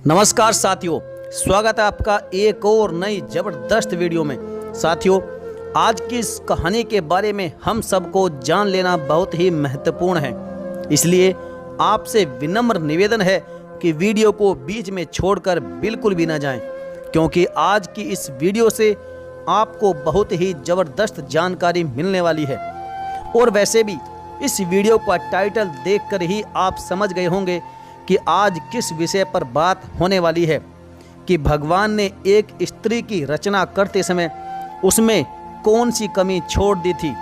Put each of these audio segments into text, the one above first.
नमस्कार साथियों, स्वागत है आपका एक और नई ज़बरदस्त वीडियो में। साथियों, आज की इस कहानी के बारे में हम सबको जान लेना बहुत ही महत्वपूर्ण है, इसलिए आपसे विनम्र निवेदन है कि वीडियो को बीच में छोड़कर बिल्कुल भी ना जाएं, क्योंकि आज की इस वीडियो से आपको बहुत ही ज़बरदस्त जानकारी मिलने वाली है। और वैसे भी इस वीडियो का टाइटल देखकर ही आप समझ गए होंगे कि आज किस विषय पर बात होने वाली है, कि भगवान ने एक स्त्री की रचना करते समय उसमें कौन सी कमी छोड़ दी थी।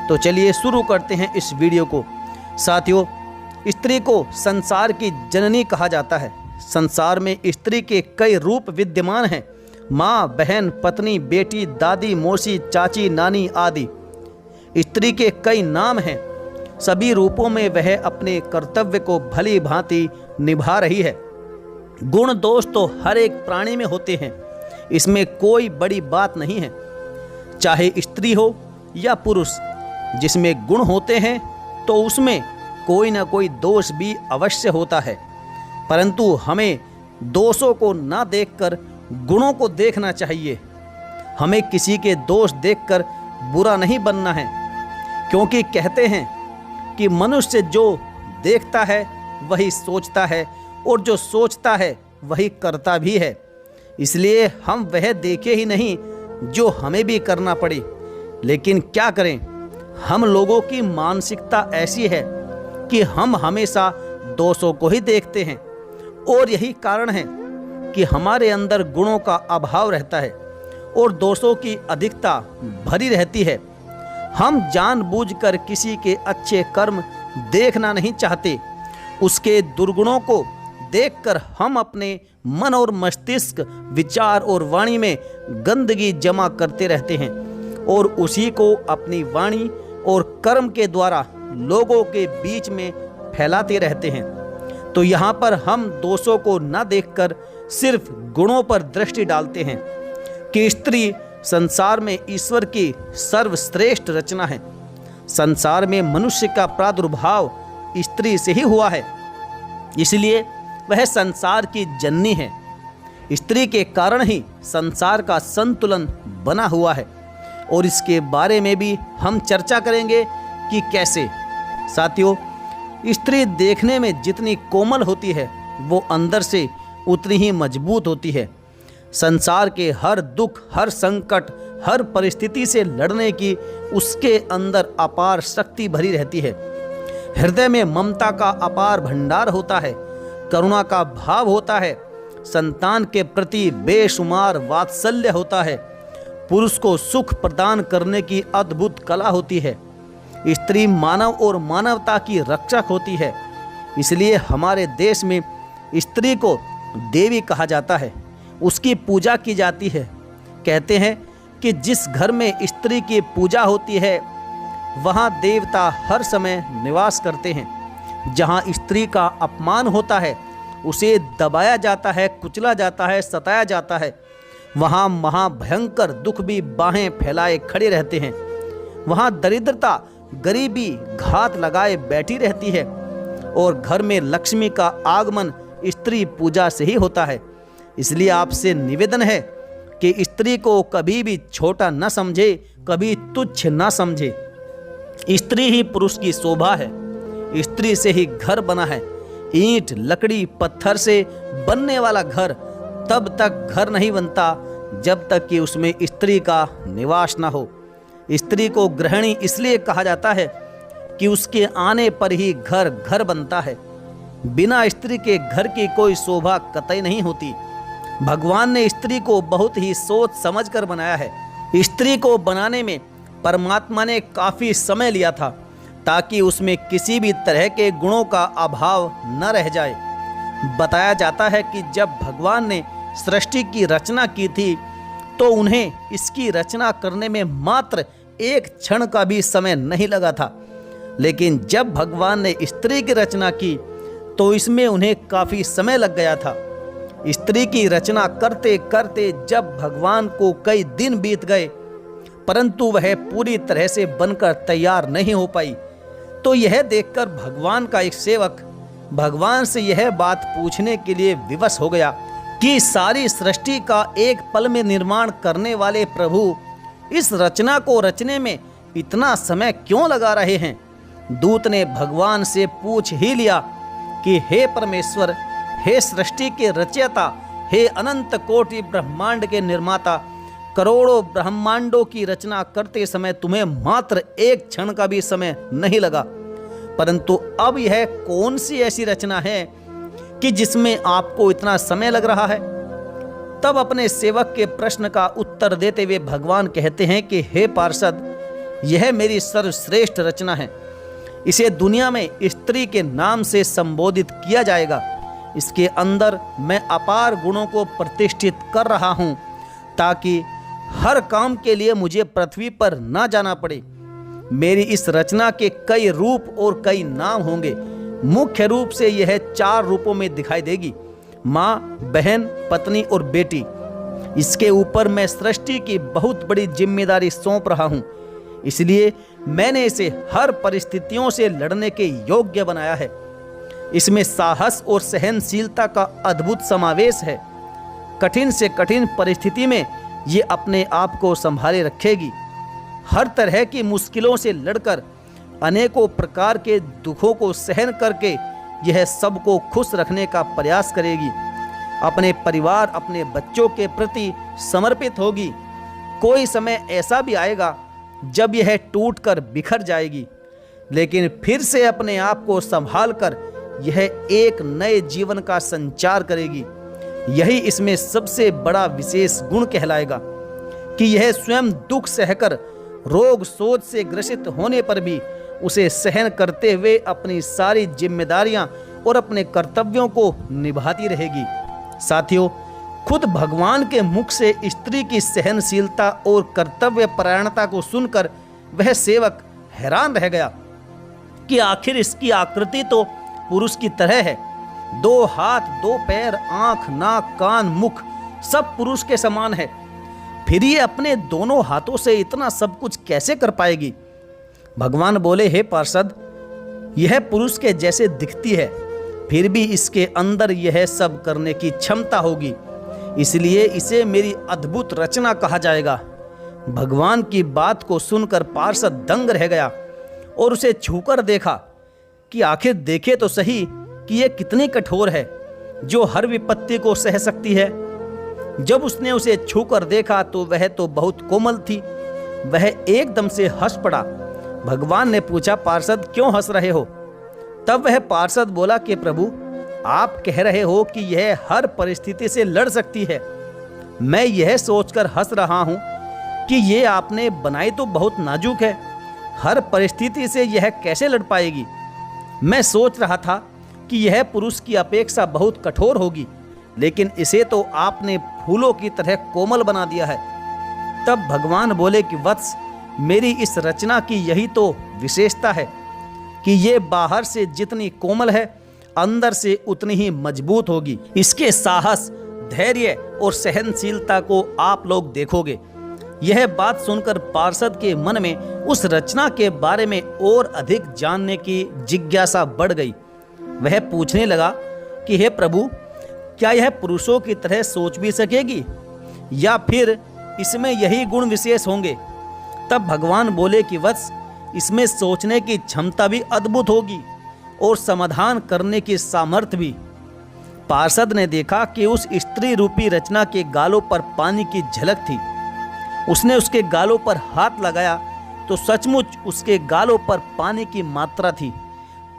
तो चलिए शुरू करते हैं इस वीडियो को। साथियों, स्त्री को संसार की जननी कहा जाता है। संसार में स्त्री के कई रूप विद्यमान हैं, माँ, बहन, पत्नी, बेटी, दादी, मौसी, चाची, नानी आदि। स्त्री के कई नाम हैं। सभी रूपों में वह अपने कर्तव्य को भली भांति निभा रही है। गुण दोष तो हर एक प्राणी में होते हैं, इसमें कोई बड़ी बात नहीं है। चाहे स्त्री हो या पुरुष, जिसमें गुण होते हैं तो उसमें कोई ना कोई दोष भी अवश्य होता है, परंतु हमें दोषों को ना देखकर गुणों को देखना चाहिए। हमें किसी के दोष देखकर बुरा नहीं बनना है, क्योंकि कहते हैं कि मनुष्य जो देखता है वही सोचता है, और जो सोचता है वही करता भी है। इसलिए हम वह देखे ही नहीं जो हमें भी करना पड़े। लेकिन क्या करें, हम लोगों की मानसिकता ऐसी है कि हम हमेशा दोषों को ही देखते हैं, और यही कारण है कि हमारे अंदर गुणों का अभाव रहता है और दोषों की अधिकता भरी रहती है। हम जानबूझकर किसी के अच्छे कर्म देखना नहीं चाहते, उसके दुर्गुणों को देखकर हम अपने मन और मस्तिष्क, विचार और वाणी में गंदगी जमा करते रहते हैं, और उसी को अपनी वाणी और कर्म के द्वारा लोगों के बीच में फैलाते रहते हैं। तो यहाँ पर हम दोषों को न देखकर सिर्फ गुणों पर दृष्टि डालते हैं कि स्त्री संसार में ईश्वर की सर्वश्रेष्ठ रचना है। संसार में मनुष्य का प्रादुर्भाव स्त्री से ही हुआ है, इसलिए वह संसार की जननी है। स्त्री के कारण ही संसार का संतुलन बना हुआ है, और इसके बारे में भी हम चर्चा करेंगे कि कैसे। साथियों, स्त्री देखने में जितनी कोमल होती है, वो अंदर से उतनी ही मजबूत होती है। संसार के हर दुख, हर संकट, हर परिस्थिति से लड़ने की उसके अंदर अपार शक्ति भरी रहती है। हृदय में ममता का अपार भंडार होता है, करुणा का भाव होता है, संतान के प्रति बेशुमार वात्सल्य होता है, पुरुष को सुख प्रदान करने की अद्भुत कला होती है। स्त्री मानव और मानवता की रक्षक होती है। इसलिए हमारे देश में स्त्री को देवी कहा जाता है, उसकी पूजा की जाती है। कहते हैं कि जिस घर में स्त्री की पूजा होती है वहाँ देवता हर समय निवास करते हैं। जहाँ स्त्री का अपमान होता है, उसे दबाया जाता है, कुचला जाता है, सताया जाता है, वहाँ महाभयंकर दुख भी बाहें फैलाए खड़े रहते हैं। वहाँ दरिद्रता, गरीबी घात लगाए बैठी रहती है, और घर में लक्ष्मी का आगमन स्त्री पूजा से ही होता है। इसलिए आपसे निवेदन है कि स्त्री को कभी भी छोटा न समझे, कभी तुच्छ न समझे। स्त्री ही पुरुष की शोभा है। स्त्री से ही घर बना है। ईंट, लकड़ी, पत्थर से बनने वाला घर तब तक घर नहीं बनता जब तक कि उसमें स्त्री का निवास न हो। स्त्री को गृहिणी इसलिए कहा जाता है कि उसके आने पर ही घर घर बनता है। बिना स्त्री के घर की कोई शोभा कतई नहीं होती। भगवान ने स्त्री को बहुत ही सोच समझ कर बनाया है। स्त्री को बनाने में परमात्मा ने काफ़ी समय लिया था, ताकि उसमें किसी भी तरह के गुणों का अभाव न रह जाए। बताया जाता है कि जब भगवान ने सृष्टि की रचना की थी, तो उन्हें इसकी रचना करने में मात्र एक क्षण का भी समय नहीं लगा था। लेकिन जब भगवान ने स्त्री की रचना की, तो इसमें उन्हें काफ़ी समय लग गया था। स्त्री की रचना करते करते जब भगवान को कई दिन बीत गए, परंतु वह पूरी तरह से बनकर तैयार नहीं हो पाई, तो यह देखकर भगवान का एक सेवक भगवान से यह बात पूछने के लिए विवश हो गया कि सारी सृष्टि का एक पल में निर्माण करने वाले प्रभु इस रचना को रचने में इतना समय क्यों लगा रहे हैं। दूत ने भगवान से पूछ ही लिया कि हे परमेश्वर, हे सृष्टि के रचयिता, हे अनंत कोटि ब्रह्मांड के निर्माता, करोड़ों ब्रह्मांडों की रचना करते समय तुम्हें मात्र एक क्षण का भी समय नहीं लगा, परंतु अब यह कौन सी ऐसी रचना है कि जिसमें आपको इतना समय लग रहा है। तब अपने सेवक के प्रश्न का उत्तर देते हुए भगवान कहते हैं कि हे पार्षद, यह मेरी सर्वश्रेष्ठ रचना है। इसे दुनिया में स्त्री के नाम से संबोधित किया जाएगा। इसके अंदर मैं अपार गुणों को प्रतिष्ठित कर रहा हूँ ताकि हर काम के लिए मुझे पृथ्वी पर ना जाना पड़े। मेरी इस रचना के कई रूप और कई नाम होंगे। मुख्य रूप से यह 4 रूपों में दिखाई देगी: माँ, बहन, पत्नी और बेटी। इसके ऊपर मैं सृष्टि की बहुत बड़ी जिम्मेदारी सौंप रहा हूँ, इसलिए मैंने इसे हर परिस्थितियों से लड़ने के योग्य बनाया है। इसमें साहस और सहनशीलता का अद्भुत समावेश है। कठिन से कठिन परिस्थिति में ये अपने आप को संभाले रखेगी। हर तरह की मुश्किलों से लड़कर, अनेकों प्रकार के दुखों को सहन करके यह सबको खुश रखने का प्रयास करेगी। अपने परिवार, अपने बच्चों के प्रति समर्पित होगी। कोई समय ऐसा भी आएगा जब यह टूटकर बिखर जाएगी, लेकिन फिर से अपने आप को संभाल कर यह एक नए जीवन का संचार करेगी। यही इसमें सबसे बड़ा विशेष गुण कहलाएगा कि यह स्वयं दुख सहकर, रोग सोच से ग्रसित होने पर भी उसे सहन करते हुए अपनी सारी जिम्मेदारियां और अपने कर्तव्यों को निभाती रहेगी। साथियों, खुद भगवान के मुख से स्त्री की सहनशीलता और कर्तव्य परायणता को सुनकर वह सेवक हैरान रह गया कि आखिर इसकी आकृति तो पुरुष की तरह है। 2 हाथ, 2 पैर, आंख, नाक, कान, मुख सब पुरुष के समान है। फिर ये अपने दोनों हाथों से इतना सब कुछ कैसे कर पाएगी। भगवान बोले, हे पार्षद, यह पुरुष के जैसे दिखती है, फिर भी इसके अंदर यह सब करने की क्षमता होगी, इसलिए इसे मेरी अद्भुत रचना कहा जाएगा। भगवान की बात को सुनकर पार्षद दंग रह गया और उसे छूकर देखा कि आखिर देखे तो सही कि यह कितनी कठोर है, जो हर विपत्ति को सह सकती है। जब उसने उसे छूकर देखा तो वह तो बहुत कोमल थी। वह एकदम से हंस पड़ा। भगवान ने पूछा, पार्षद क्यों हंस रहे हो? तब वह पार्षद बोला कि प्रभु, आप कह रहे हो कि यह हर परिस्थिति से लड़ सकती है। मैं यह सोचकर हंस रहा हूं कि ये आपने बनाई तो बहुत नाजुक है, हर परिस्थिति से यह कैसे लड़ पाएगी। मैं सोच रहा था कि यह पुरुष की अपेक्षा बहुत कठोर होगी, लेकिन इसे तो आपने फूलों की तरह कोमल बना दिया है। तब भगवान बोले कि वत्स, मेरी इस रचना की यही तो विशेषता है कि ये बाहर से जितनी कोमल है, अंदर से उतनी ही मजबूत होगी। इसके साहस, धैर्य और सहनशीलता को आप लोग देखोगे। यह बात सुनकर पार्षद के मन में उस रचना के बारे में और अधिक जानने की जिज्ञासा बढ़ गई। वह पूछने लगा कि हे प्रभु, क्या यह पुरुषों की तरह सोच भी सकेगी, या फिर इसमें यही गुण विशेष होंगे? तब भगवान बोले कि वत्स, इसमें सोचने की क्षमता भी अद्भुत होगी और समाधान करने की सामर्थ्य भी। पार्षद ने देखा कि उस स्त्री रूपी रचना के गालों पर पानी की झलक थी। उसने उसके गालों पर हाथ लगाया तो सचमुच उसके गालों पर पानी की मात्रा थी।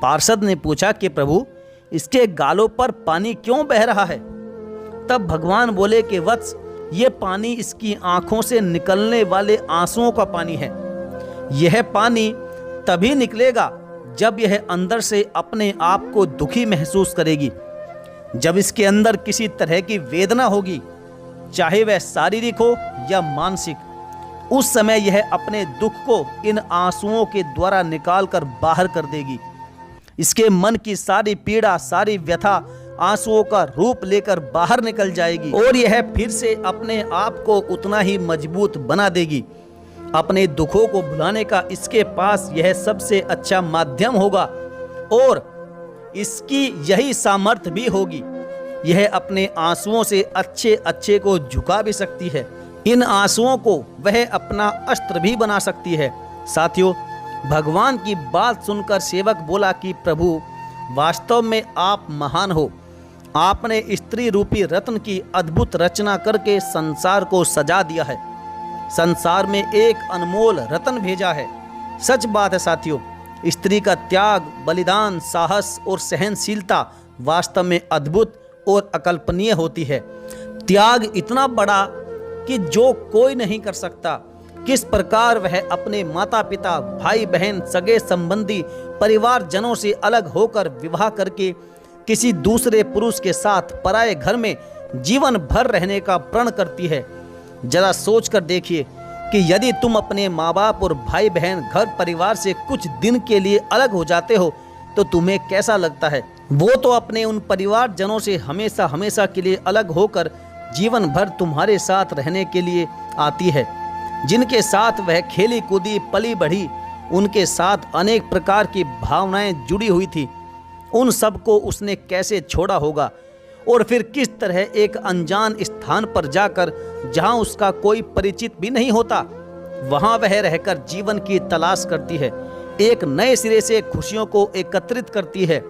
पार्षद ने पूछा कि प्रभु, इसके गालों पर पानी क्यों बह रहा है? तब भगवान बोले कि वत्स, ये पानी इसकी आंखों से निकलने वाले आंसुओं का पानी है। यह पानी तभी निकलेगा जब यह अंदर से अपने आप को दुखी महसूस करेगी, जब इसके अंदर किसी तरह की वेदना होगी, चाहे वह शारीरिक हो या मानसिक। उस समय यह अपने दुख को इन आंसुओं के द्वारा निकालकर बाहर कर देगी। इसके मन की सारी पीड़ा, सारी व्यथा आंसुओं का रूप लेकर बाहर निकल जाएगी और यह फिर से अपने आप को उतना ही मजबूत बना देगी। अपने दुखों को भुलाने का इसके पास यह सबसे अच्छा माध्यम होगा और इसकी यही सामर्थ्य भी होगी। यह अपने आंसुओं से अच्छे अच्छे को झुका भी सकती है। इन आंसुओं को वह अपना अस्त्र भी बना सकती है। साथियों, भगवान की बात सुनकर सेवक बोला कि प्रभु, वास्तव में आप महान हो। आपने स्त्री रूपी रत्न की अद्भुत रचना करके संसार को सजा दिया है। संसार में एक अनमोल रत्न भेजा है। सच बात है साथियों, स्त्री का त्याग, बलिदान, साहस और सहनशीलता वास्तव में अद्भुत और अकल्पनीय होती है। त्याग इतना बड़ा कि जो कोई नहीं कर सकता। किस प्रकार वह अपने माता पिता, भाई बहन, सगे संबंधी, परिवारजनों से अलग होकर विवाह करके किसी दूसरे पुरुष के साथ पराये घर में जीवन भर रहने का प्रण करती है। जरा सोच कर देखिए कि यदि तुम अपने माँ बाप और भाई बहन, घर परिवार से कुछ दिन के लिए अलग हो जाते हो तो तुम्हें कैसा लगता है। वो तो अपने उन परिवारजनों से हमेशा हमेशा के लिए अलग होकर जीवन भर तुम्हारे साथ रहने के लिए आती है। जिनके साथ वह खेली कूदी, पली बढ़ी, उनके साथ अनेक प्रकार की भावनाएं जुड़ी हुई थी, उन सबको उसने कैसे छोड़ा होगा। और फिर किस तरह एक अनजान स्थान पर जाकर, जहां उसका कोई परिचित भी नहीं होता, वहां वह रहकर जीवन की तलाश करती है। एक नए सिरे से खुशियों को एकत्रित करती है,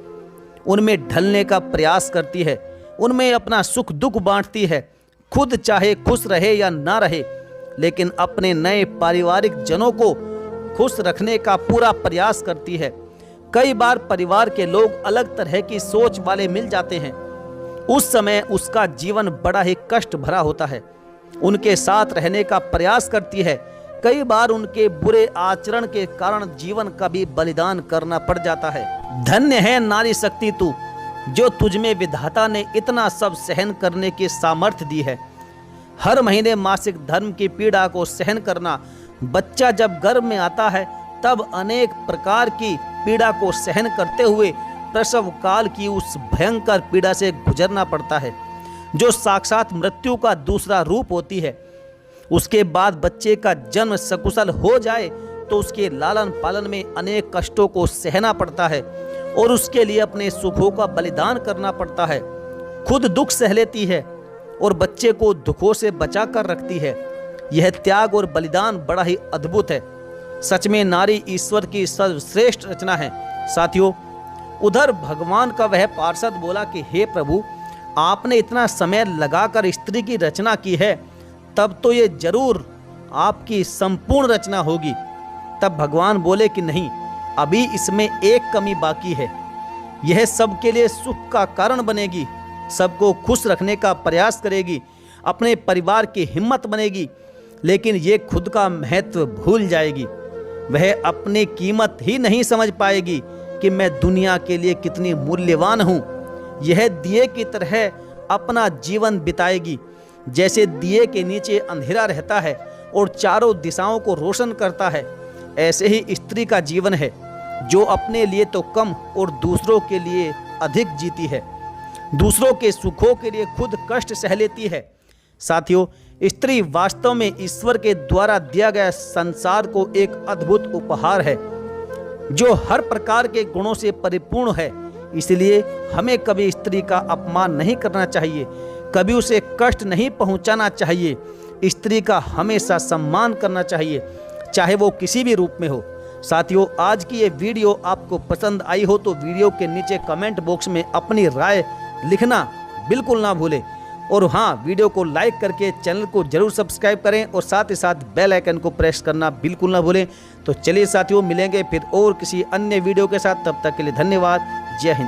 उनमें ढलने का प्रयास करती है, उनमें अपना सुख दुख बांटती है। खुद चाहे खुश रहे या ना रहे, लेकिन अपने नए पारिवारिक जनों को खुश रखने का पूरा प्रयास करती है। कई बार परिवार के लोग अलग तरह की सोच वाले मिल जाते हैं। उस समय उसका जीवन बड़ा ही कष्ट भरा होता है। उनके साथ रहने का प्रयास करती है। कई बार उनके बुरे आचरण के कारण जीवन का भी बलिदान करना पड़ जाता है। धन्य है नारी शक्ति तू, जो तुझमें विधाता ने इतना सब सहन करने की सामर्थ्य दी है। हर महीने मासिक धर्म की पीड़ा को सहन करना, बच्चा जब गर्भ में आता है तब अनेक प्रकार की पीड़ा को सहन करते हुए प्रसव काल की उस भयंकर पीड़ा से गुजरना पड़ता है, जो साक्षात मृत्यु का दूसरा रूप होती है। उसके बाद बच्चे का जन्म सकुशल हो जाए तो उसके लालन पालन में अनेक कष्टों को सहना पड़ता है और उसके लिए अपने सुखों का बलिदान करना पड़ता है। खुद दुख सह लेती है और बच्चे को दुखों से बचा कर रखती है। यह त्याग और बलिदान बड़ा ही अद्भुत है। सच में नारी ईश्वर की सर्वश्रेष्ठ रचना है। साथियों, उधर भगवान का वह पार्षद बोला कि हे प्रभु, आपने इतना समय लगाकर स्त्री की रचना की है, तब तो ये जरूर आपकी संपूर्ण रचना होगी। तब भगवान बोले कि नहीं, अभी इसमें एक कमी बाकी है। यह सबके लिए सुख का कारण बनेगी, सबको खुश रखने का प्रयास करेगी, अपने परिवार की हिम्मत बनेगी, लेकिन ये खुद का महत्व भूल जाएगी। वह अपनी कीमत ही नहीं समझ पाएगी कि मैं दुनिया के लिए कितनी मूल्यवान हूँ। यह दिए की तरह अपना जीवन बिताएगी। जैसे दिए के नीचे अंधेरा रहता है और चारों दिशाओं को रोशन करता है, ऐसे ही स्त्री का जीवन है, जो अपने लिए तो कम और दूसरों के लिए अधिक जीती है। दूसरों के सुखों के लिए खुद कष्ट सह लेती है। साथियों, स्त्री वास्तव में ईश्वर के द्वारा दिया गया संसार को एक अद्भुत उपहार है, जो हर प्रकार के गुणों से परिपूर्ण है। इसलिए हमें कभी स्त्री का अपमान नहीं करना चाहिए, कभी उसे कष्ट नहीं पहुंचाना चाहिए। स्त्री का हमेशा सम्मान करना चाहिए, चाहे वो किसी भी रूप में हो। साथियों, आज की ये वीडियो आपको पसंद आई हो तो वीडियो के नीचे कमेंट बॉक्स में अपनी राय लिखना बिल्कुल ना भूलें। और हाँ, वीडियो को लाइक करके चैनल को जरूर सब्सक्राइब करें और साथ ही साथ बेल आइकन को प्रेस करना बिल्कुल ना भूलें। तो चलिए साथियों, मिलेंगे फिर और किसी अन्य वीडियो के साथ। तब तक के लिए धन्यवाद। जय हिंद।